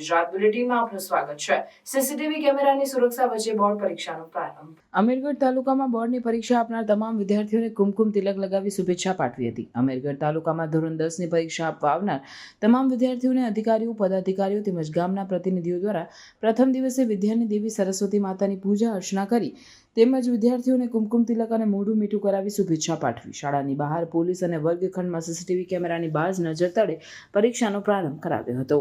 ગુજરાત બુલેટિનમાં આપનું સ્વાગત છે। સીસીટીવી કેમેરાની સુરક્ષા વચ્ચે બોર્ડ પરીક્ષાનો પ્રારંભ। અમીરગઢ તાલુકામાં બોર્ડની પરીક્ષા આપનાર તમામ વિદ્યાર્થીઓને કુમકુમ તિલક લગાવી શુભેચ્છા પાઠવી હતી। અમીરગઢ તાલુકામાં ધોરણ 10ની પરીક્ષા આપવા આવનાર તમામ વિદ્યાર્થીઓને અધિકારીઓ, પદાધિકારીઓ તેમજ ગામના પ્રતિનિધિઓ દ્વારા પ્રથમ દિવસે વિદ્યાની દેવી સરસ્વતી માતાની પૂજા અર્ચના કરી તેમજ વિદ્યાર્થીઓને કુમકુમ તિલક અને મોઢું મીઠું કરાવી શુભેચ્છા પાઠવી। શાળાની બહાર પોલીસ અને વર્ગખંડમાં સીસીટીવી કેમેરાની બાજ નજર તળે પરીક્ષાનો પ્રારંભ કરાવ્યો હતો।